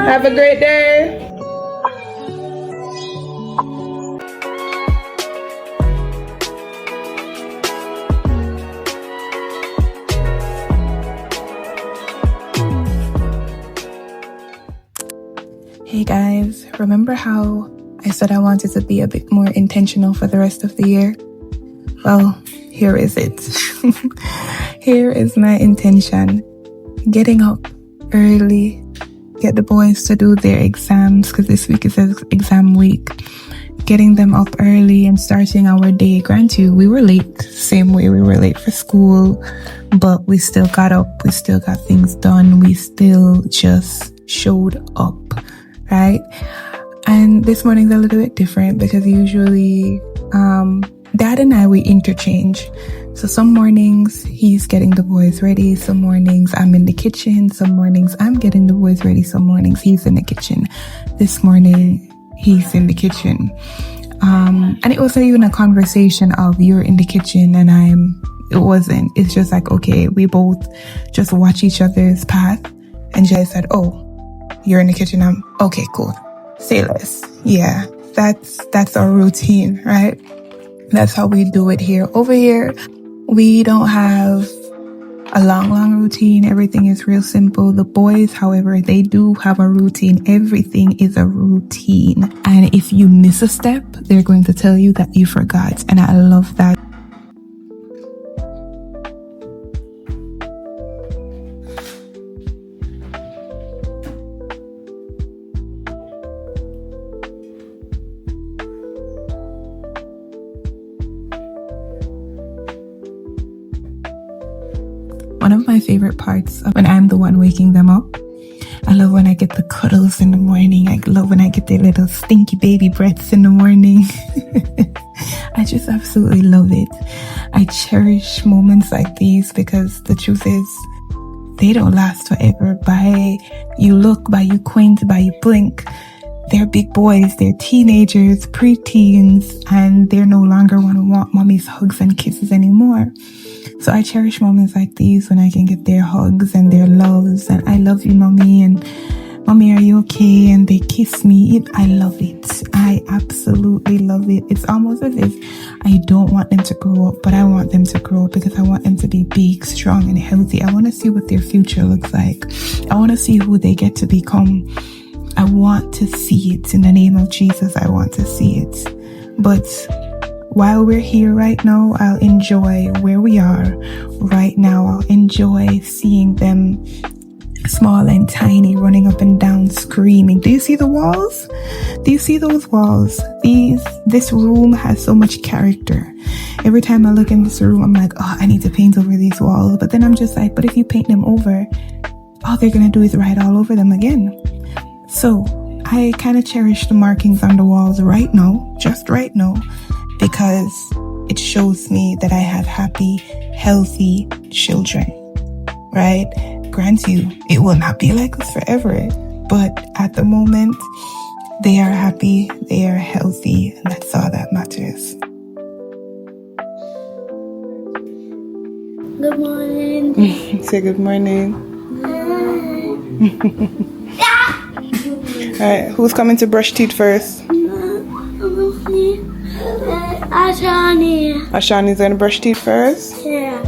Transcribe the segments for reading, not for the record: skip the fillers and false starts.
Have a great day. Hey guys, remember how I said I wanted to be a bit more intentional for the rest of the year? Well, here is it. Here is my intention. Getting up early, get the boys to do their exams, because this week is exam week. Getting them up early and starting our day. Grant you, we were late, same way we were late for school, but we still got up, we still got things done, we still just showed up, right? And this morning's a little bit different because usually Dad and I, we interchange. So some mornings he's getting the boys ready, some mornings I'm in the kitchen, some mornings I'm getting the boys ready, some mornings he's in the kitchen. This morning he's in the kitchen. And it wasn't even a conversation of you're in the kitchen and it wasn't. It's just like, okay, we both just watch each other's path. And Jay said, oh, you're in the kitchen. I'm okay, cool. Say less. Yeah, that's our routine, right? That's how we do it here. Over here, we don't have a long routine. Everything is real simple. The boys, however, they do have a routine. Everything is a routine. And if you miss a step, they're going to tell you that you forgot. And I love that. One of my favorite parts of when I'm the one waking them up, I love when I get the cuddles in the morning. I love when I get their little stinky baby breaths in the morning. I just absolutely love it. I cherish moments like these because the truth is, they don't last forever. By you look, by you quint, by you blink, they're big boys, they're teenagers, preteens, and they're no longer want mommy's hugs and kisses anymore. So I cherish moments like these when I can get their hugs and their loves and I love you, mommy, and mommy, are you okay? And they kiss me. I love it. I absolutely love it. It's almost as if I don't want them to grow up, but I want them to grow up because I want them to be big, strong, and healthy. I want to see what their future looks like. I want to see who they get to become. I want to see it. In the name of Jesus, I want to see it. But while we're here right now, I'll enjoy where we are right now. I'll enjoy seeing them small and tiny, running up and down, screaming. Do you see the walls? Do you see those walls? This room has so much character. Every time I look in this room, I'm like, oh, I need to paint over these walls. But then I'm just like, but if you paint them over, all they're going to do is write all over them again. So I kind of cherish the markings on the walls right now, just right now, because it shows me that I have happy, healthy children, right? Grant you, it will not be like this forever, but at the moment, they are happy, they are healthy, and that's all that matters. Good morning. Say good morning. All right, who's coming to brush teeth first? Ashani. Ashani's gonna brush teeth first? Yeah.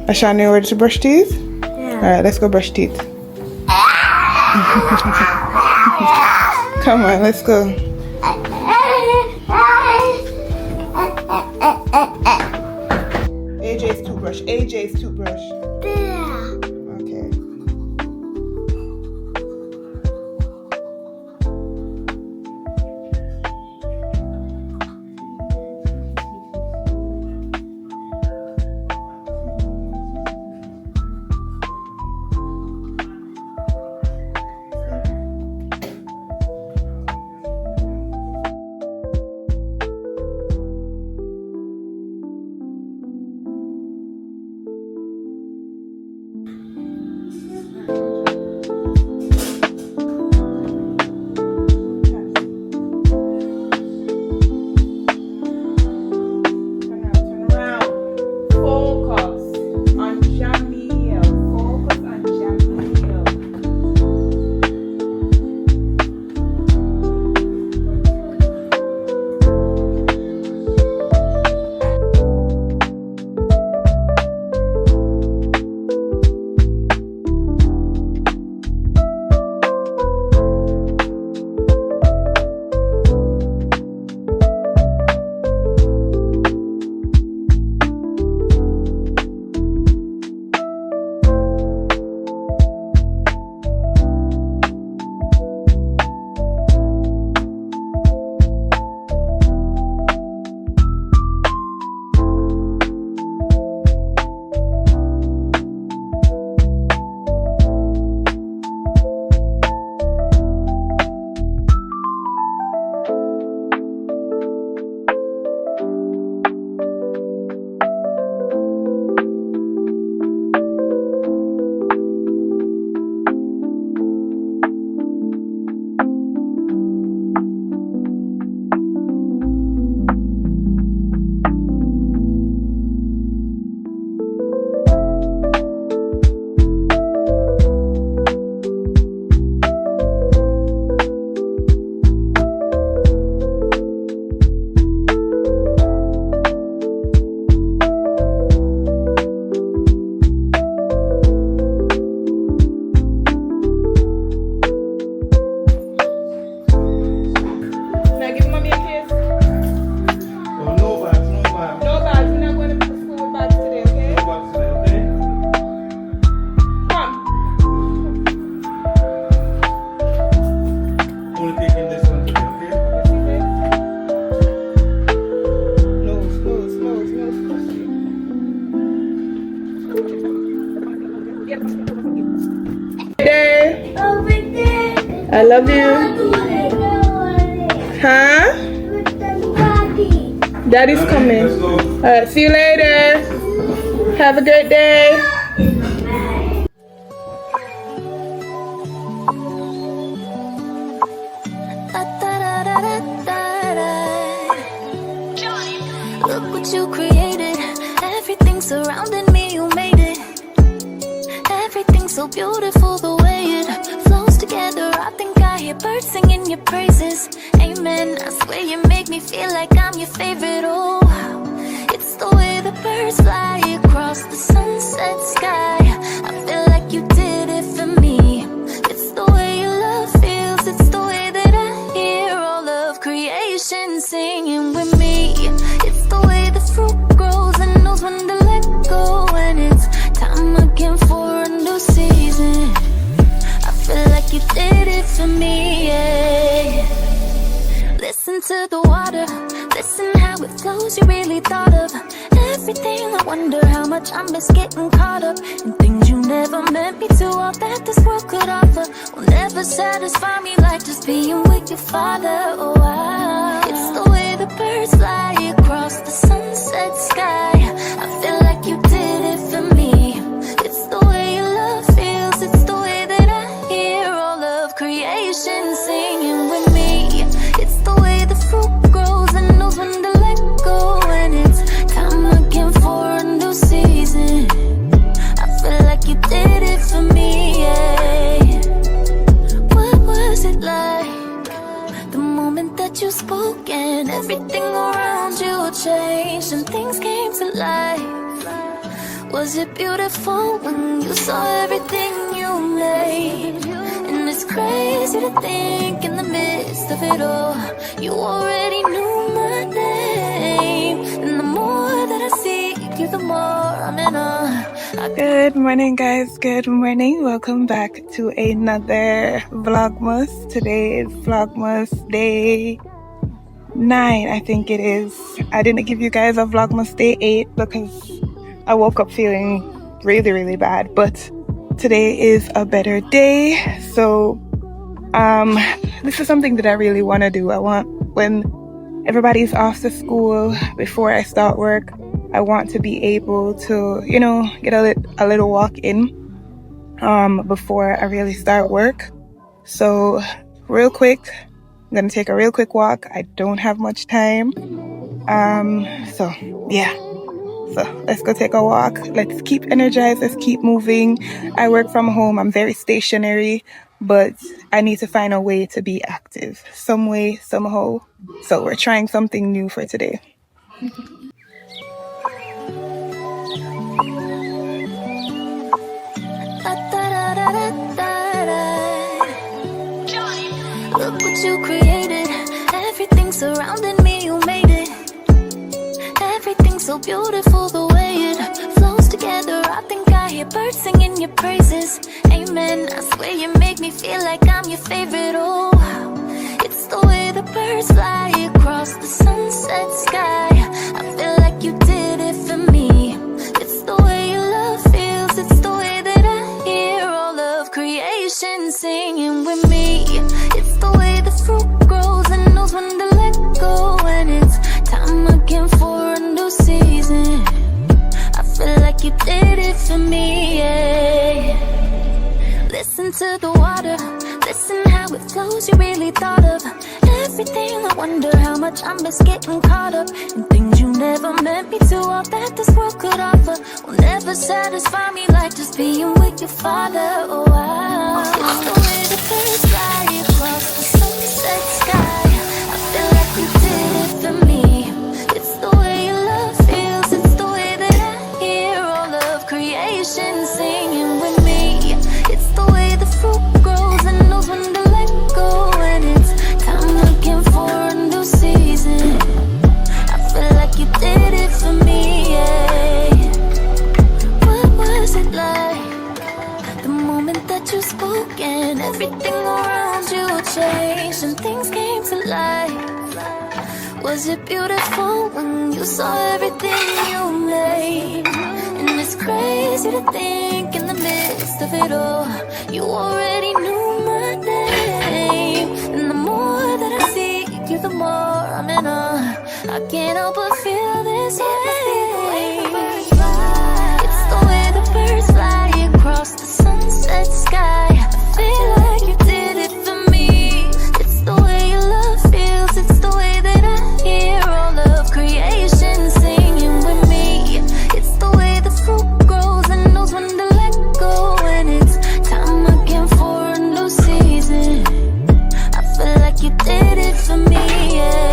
Ashani ready to brush teeth? Yeah. Alright, let's go brush teeth. Come on, let's go. AJ's toothbrush. There. Okay. Day. Over there. I love you. Huh? Daddy's coming. Alright, see you later. Have a great day. Look what you created. Everything surrounding me, you made it. Everything so beautiful, the way it flows together. I think I hear birds singing your praises. Amen. I swear you make me feel like I'm your favorite. Oh, it's the way the birds fly across the sunset sky. I feel like you did it for me. It's the way your love feels. It's the way that I hear all of creation singing with me. It's the way the fruit grows and knows when to let go. And it's time again for a new season. I feel like you did it for me, yeah. Listen to the water, listen how it flows. You really thought of everything. I wonder how much I miss getting caught up in things you never meant me to. All that this world could offer will never satisfy me like just being with your father. Oh, it's the way the birds fly across the sunset sky. I feel like you did it for me. It's the way your love feels. It's the way that I hear all of creation singing with me. It's the way the fruit grows and knows when to let go. And it's time again for a new season. I feel like you did it for me, yeah. What was it like? The moment that you spoke and everything around you changed and things came to life. Was it beautiful when you saw everything you made? And it's crazy to think in the midst of it all, you already knew my name. And the more that I seek you, the more I'm in awe. Good morning, guys. Good morning. Welcome back to another Vlogmas. Today is Vlogmas day 9, I think it is. I didn't give you guys a Vlogmas day 8 because I woke up feeling really bad, but today is a better day. So this is something that I really want to do. I want, when everybody's off to school, before I start work, I want to be able to, you know, get a little walk in before I really start work. So real quick, I'm gonna take a real quick walk. I don't have much time. So yeah. So let's go take a walk. Let's keep energized. Let's keep moving. I work from home. I'm very stationary, but I need to find a way to be active. Some way, somehow. So we're trying something new for today. Look what you created. Everything surrounding me, you made it. Everything so beautiful, the way it flows together. I think I hear birds singing your praises. Amen. I swear you make me feel like I'm your favorite. Oh, it's the way the birds fly across the sunset sky. I feel like you did it for me. It's the way your love feels. It's the way that I hear all of creation singing with me. It's the way the fruit grows and knows when to let go. And it's time again for a new season. I feel like you did it for me, yeah. Listen to the water, listen how it flows. You really thought of everything. I wonder how much I miss getting caught up in things you never meant me to. All that this world could offer will never satisfy me like just being with your father. Oh, it's the way the birds fly across the sunset sky. I feel like you did it for me. It's the way your love feels. It's the way that I hear all of creation singing with me. It's the way the fruit grows and knows when to let go. And it's time again for a new season. I feel like you did it for me, yeah. What was it like? The moment that you spoke and everything around you changed and things came to life. Was it beautiful when you saw everything you made? And it's crazy to think in the midst taste of it all. You already knew my name, and the more that I see you, the more I'm in awe. I can't help but feel this way. It's the way the birds fly across the sunset sky. I feel like you did it for me. It's the way your love feels. It's the way that I hear all of creation singing with me. It's the way the fruit grows and knows when to let go. And it's time again for a new season. I feel like you did it for me, yeah.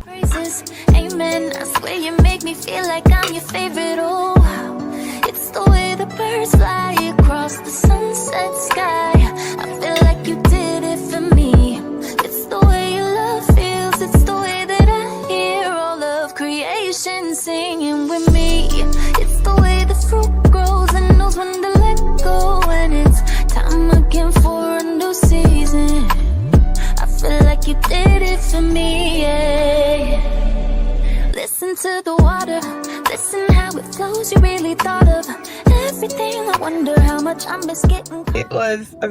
Praises, amen. I swear you make me feel like I'm your favorite. Oh, it's the way the birds fly across the sunset sky. I feel like you did it for me. It's the way your love feels. It's the way that I hear all of creation singing with me. It's the way the fruit grows and knows when to let go. And it's time again for a new season. I feel like you did it for me, yeah. Listen to the water, listen how it flows. You really thought of everything. I wonder how much I miss getting. It was a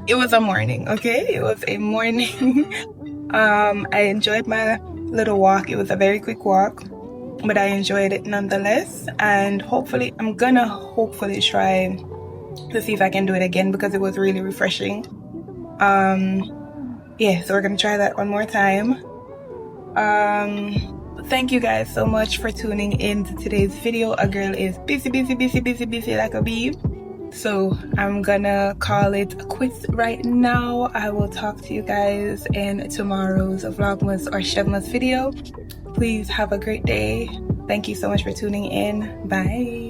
it was a morning, okay? It was a morning. I enjoyed my little walk. It was a very quick walk, but I enjoyed it nonetheless. And hopefully, I'm gonna try to see if I can do it again because it was really refreshing. Yeah, so we're gonna try that one more time. Thank you guys so much for tuning in to today's video. A girl is busy like a bee. So I'm gonna call it quits right now. I will talk to you guys in tomorrow's Vlogmas or CHEVMAS video. Please have a great day. Thank you so much for tuning in. Bye.